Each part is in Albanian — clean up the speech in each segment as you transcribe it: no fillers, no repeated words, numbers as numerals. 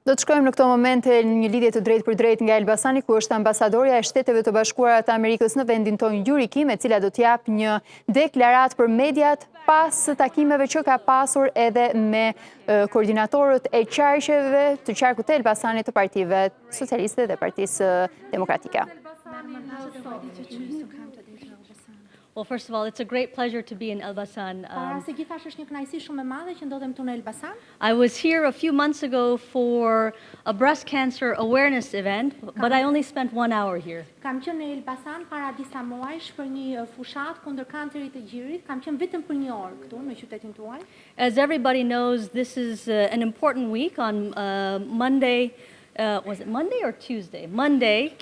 Do të shkojmë në këto momente një lidhje të drejtë për drejtë nga Elbasani, ku është ambasadorja e Shteteve të Bashkuara të Amerikës në vendin tonë Yuri Kim, e cila do të jap një deklaratë për mediat pas takimeve që ka pasur edhe me koordinatorët e qarqeve të qarkut të Elbasanit të partive socialiste dhe Partisë Demokratike. Well, first of all, it's a great pleasure to be in Elbasan. I was here a few months ago for a breast cancer awareness event, but I only spent 1 hour here. Kam qenë në Elbasan para disa muajsh për një fushat kundër kancerit të gjirit. Kam qenë vetëm për 1 orë këtu në qytetin tuaj. As everybody knows, this is an important week. On Monday, was it Monday or Tuesday? Monday,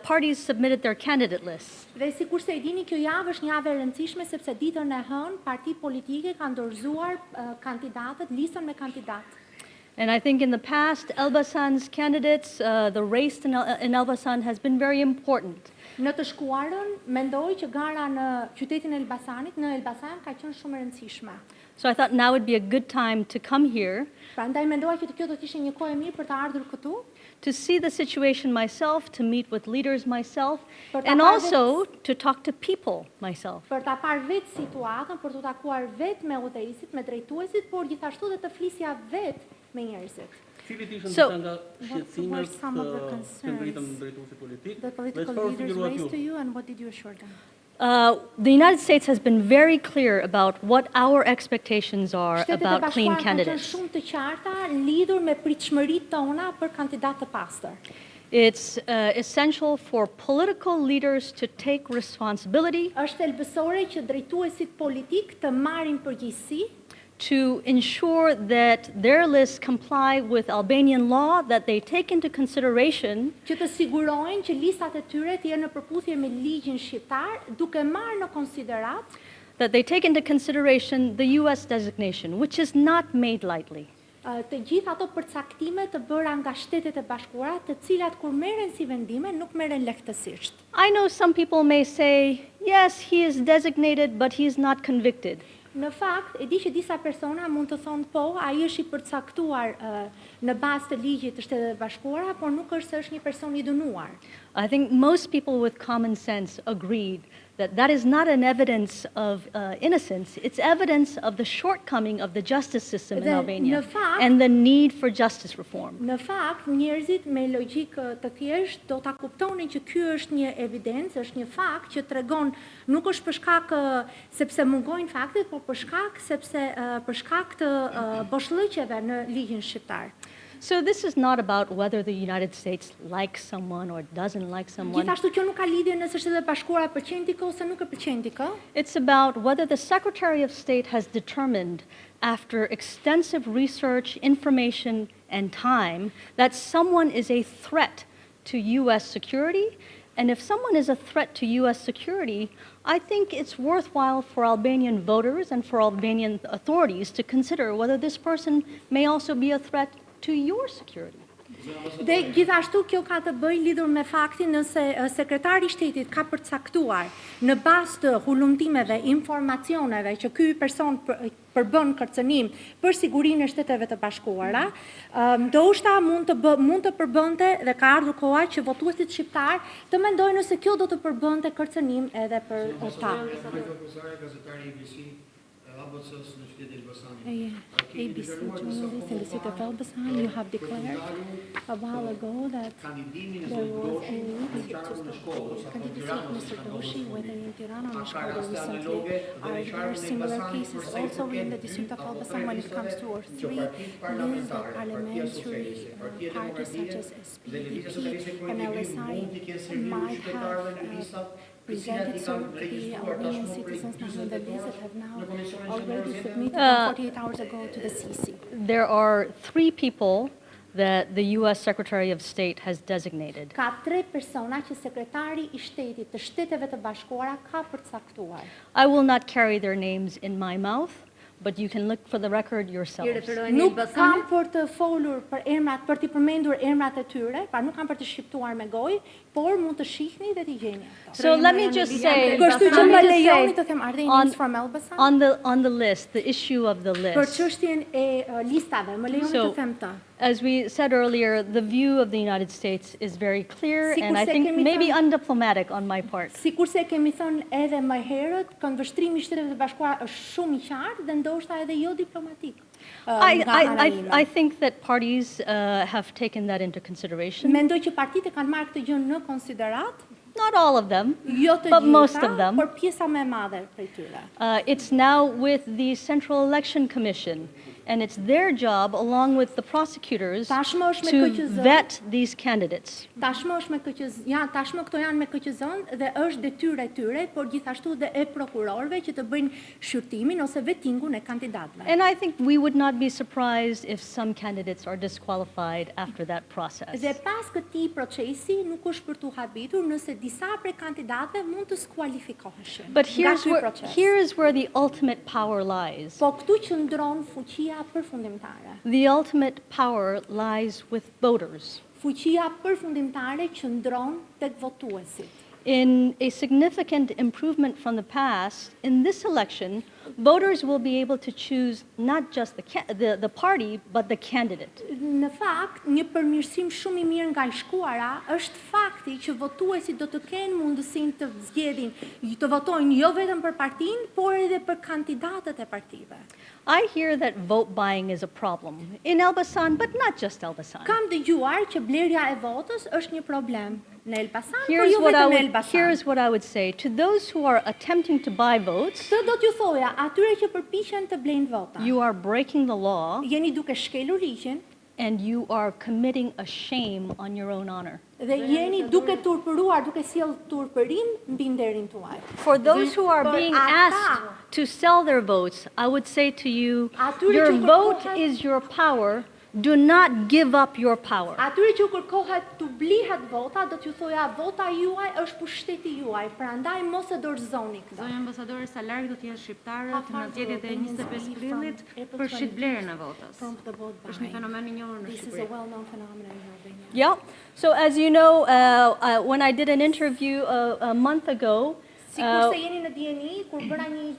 parties submitted their candidate lists. Dhe sikurse e dini, kjo javë është një javë e rëndësishme sepse ditën e hënë parti politike kanë dorëzuar kandidatët, listën me kandidatë. And I think in the past, Elbasan's candidates, the race in Elbasan has been very important. Në të shkuarën, mendoj që gara në qytetin e Elbasanit, në Elbasan ka qenë shumë e rëndësishme. So I thought now would be a good time to come here. Prandaj mendoj që kjo do të ishte një kohë e mirë për të ardhur këtu. To see the situation myself, to meet with leaders myself, and also to talk to people myself. Për ta parë vetë situatën, për të takuar vetë me udhëheqësit, me drejtuesit, por gjithashtu dhe të flisja vetë me njerëzit. So, what were some of the concerns the political leaders raised to you, and what did you assure them? The United States has been very clear about what our expectations are about clean candidates. Shumë të qarta lidhur me pritshmëritë tona për kandidatë të pastër. It's essential for political leaders to take responsibility. Është thelbësore që drejtuesit politik të marrin përgjegjësi, to ensure that their lists comply with Albanian law, that they take into consideration që të sigurojnë që listat e tyre të jenë në përputhje me ligjin shqiptar, duke marrë në konsiderat that they take into consideration the US designation, which is not made lightly. Të gjithë ato përcaktime të bëra nga Shtetet e Bashkuara, të cilat kur merren si vendime nuk merren lehtësisht. I know some people may say, yes, he is designated, but he is not convicted. Në fakt, e di që disa persona mund të thonë po, ai është i përcaktuar në bazë të ligjit të Shtetit Bashkuara, por nuk është se është një person i dënuar. I think most people with common sense agreed that is not an evidence of innocence, it's evidence of the shortcoming of the justice system in Albania and the need for justice reform. Në fakt, njerëzit me logjikë të thjeshtë do ta kuptonin që ky është një evidencë, është një fakt që tregon nuk është për shkak sepse mungojnë faktet, por për shkak të boshllëqeve në ligjin shqiptar. So this is not about whether the United States likes someone or doesn't like someone. Gjithashtu kjo nuk ka lidhje nëse Shtetet e Bashkuara pëlqejnë dikë ose nuk e pëlqejnë dikë. It's about whether the Secretary of State has determined after extensive research, information and time that someone is a threat to US security. And if someone is a threat to US security, I think it's worthwhile for Albanian voters and for Albanian authorities to consider whether this person may also be a threat to your security. Dhe gjithashtu kjo ka të bëjë lidhur me faktin nëse sekretari i shtetit ka përcaktuar në bazë të hulumtimeve, informacioneve që ky person përbën kërcënim për sigurinë e Shteteve të Bashkuara, ndoshta mund të përbënte dhe ka ardhur koha që votuesit shqiptar të mendojnë nëse kjo do të përbënte kërcënim edhe për ta. ABC journalist in the city of Elbasan, you have declared a while ago that there was a need to stop candidacy of Mr. Doshi, whether in Tirana or Shkodër recently. Are there similar cases also in the district of Elbasan when it comes to or three lists that parliamentary parties such as SPDP and LSI might have presented to the Albanian citizens now in the list that have now already submitted 48 hours ago to the CC? There are 3 people that the US Secretary of State has designated. Ka 3 persona që sekretari i shtetit të Shteteve të Bashkuara ka përcaktuar. I will not carry their names in my mouth, but you can look for the record yourselves. Nuk kam për të folur për emrat, për të përmendur emrat e tyre, pra nuk kam për të shqiptuar me gojë, por mund të shihni dhe t'i gjeni ato. So let me just say, Kështu që më lejoni të them, are they names from Elbasan? On the list, the issue of the list. Për çështjen e listave, më lejoni të them të. As we said earlier, the view of the United States is very clear and I think maybe undiplomatic on my part. Sikurse kemi thënë edhe më herët, këndvështrimi i Shteteve të Bashkuara është shumë i qartë dhe ndoshta edhe jo diplomatik. I think that parties have taken that into consideration. Mendoj që partitë kanë marrë këtë gjë në konsiderat. Not all of them, Jo të but most gjitha, of them. por pjesa më e madhe prej tyre. It's now with the Central Election Commission, and it's their job, along with the prosecutors, Tashmë është me to KQZ. vet these candidates. Tashmë është me KQZ, tashmë këto janë me KQZ dhe është detyrë e tyre, por gjithashtu dhe e prokurorëve që të bëjnë shqyrtimin ose vetingun e kandidatëve. And I think we would not be surprised if some candidates are disqualified after that process. Dhe pas këtij procesi nuk është për tu habitur nëse disa prej kandidatëve mund të skualifikoheshin. But nga ky proces. here is where the ultimate power lies. Po këtu qëndron fuqia përfundimtare. The ultimate power lies with voters. Fuqia përfundimtare qëndron tek votuesit. In a significant improvement from the past, in this election, voters will be able to choose not just the party, but the candidate. Në fakt, një përmirësim shumë i mirë nga i shkuara është fakti që votuesit do të kenë mundësinë të zgjedhin, të votojnë jo vetëm për partinë, por edhe për kandidatët e partive. I hear that vote buying is a problem in Elbasan, but not just Elbasan. Kam dëgjuar që blerja e votës është një problem në Elbasan, por jo vetëm në Elbasan. Here's what I would say to those who are attempting to buy votes. Këtë do t'ju thoja atyre që përpiqen të blejnë vota. You are breaking the law. Jeni duke shkelur ligjin. And you are committing a shame on your own honor. Dhe jeni duke turpëruar, duke sjell turpërim mbi nderin tuaj. For those who are being asked to sell their votes, I would say to you, your vote is your power. Do not give up your power. Atyre që kërkohet të blihet vota, do t'ju thoja vota juaj është pushteti juaj, prandaj mos e dorëzoni këtë. Zonja ambasadore, sa larg do të jenë shqiptarët në zgjedhjet e 25 prillit për shitblerjen e votës? Është një fenomen i njohur në This is a Shqipëri. well-known phenomenon in Albania. Yeah. So as you know, when I did an interview a month ago, Sikurse jeni në dieni,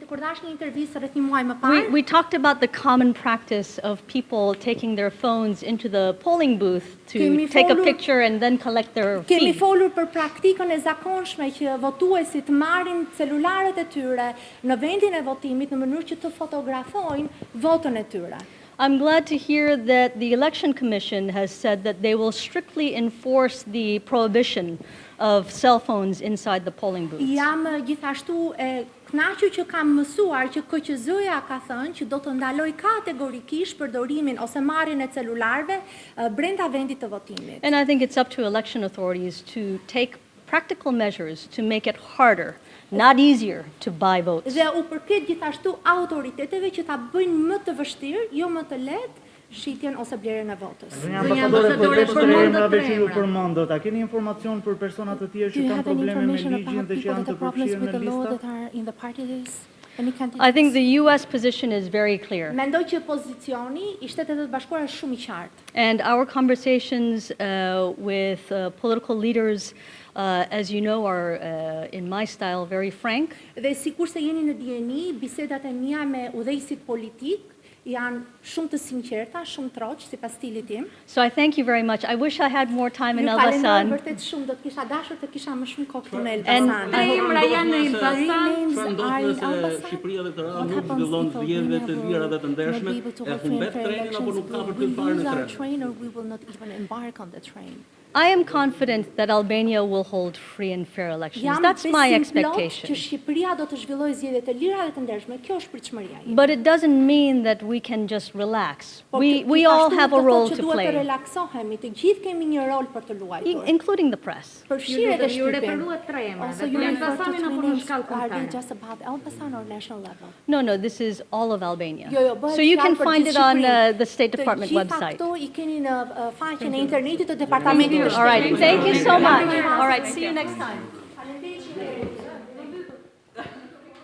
kur dash një intervistë rreth një muaj më parë, we talked about the common practice of people taking their phones into the polling booth to take a picture and then collect their kemi fee. folur për praktikën e zakonshme që votuesit marrin celularët e tyre në vendin e votimit në mënyrë që të fotografojnë votën e tyre. I'm glad to hear that the Election Commission has said that they will strictly enforce the prohibition of cell phones inside the polling booths. Jam gjithashtu e kënaqur që kam mësuar që KQZ-ja ka thënë që do të ndaloj kategorikisht përdorimin ose marrjen e celularëve brenda vendit të votimit. And I think it's up to election authorities to take practical measures to make it harder, not easier, to buy votes. Dhe u përket gjithashtu autoriteteve që ta bëjnë më të vështirë, jo më të lehtë, shitjen ose blerjen e votës. Zonja ambasadore, përmendët, a keni informacion për persona të tjerë që kanë probleme me ligjin dhe që janë të përfshirë në lista? I think the US position is very clear. Mendoj që pozicioni i Shtetet e Bashkuara është shumë i qartë. And our conversations with political leaders, as you know, are in my style very frank. Dhe sikurse jeni në dieni, bisedat e mia me udhëheqësit politik janë shumë të sinqerta, shumë troq sipas stilit tim. So I thank you very much. I wish I had more time in Ju falenderoj Elbasan. vërtet shumë, do të kisha dashur të kisha më shumë kohë këtu në And Elbasan. Emra janë në Elbasan. Çfarë ndodh nëse Shqipëria dhe Tirana nuk zhvillon zgjedhje të lira dhe të ndershme, e humbet trenin apo nuk ka për të parë në tren? I am confident that Albania will hold free and fair elections. That's my expectation. Që Shqipëria do të zhvillojë zgjedhje të lira dhe të ndershme. Kjo është pritshmëria ime. But it doesn't mean that we can just relax. We all have a role to Duhet të play, relaksohemi, të gjithë kemi një rol për të luajtur. including the press. Përfshirë edhe Ju Shqipërinë. referuat tre emra. Also, Dhe you për refer to Elbasanin apo three në names. shkallë Are they kombëtare? just about Elbasan or national level? No, this is all of Albania. Jo, bëhet So you fjalë can për find gjithë it on Shqipërinë. the State Department Të gjitha website. këto I keni në faqen e internetit të Departamentit të All right, Shtetit. thank you so much. All right, see you next time.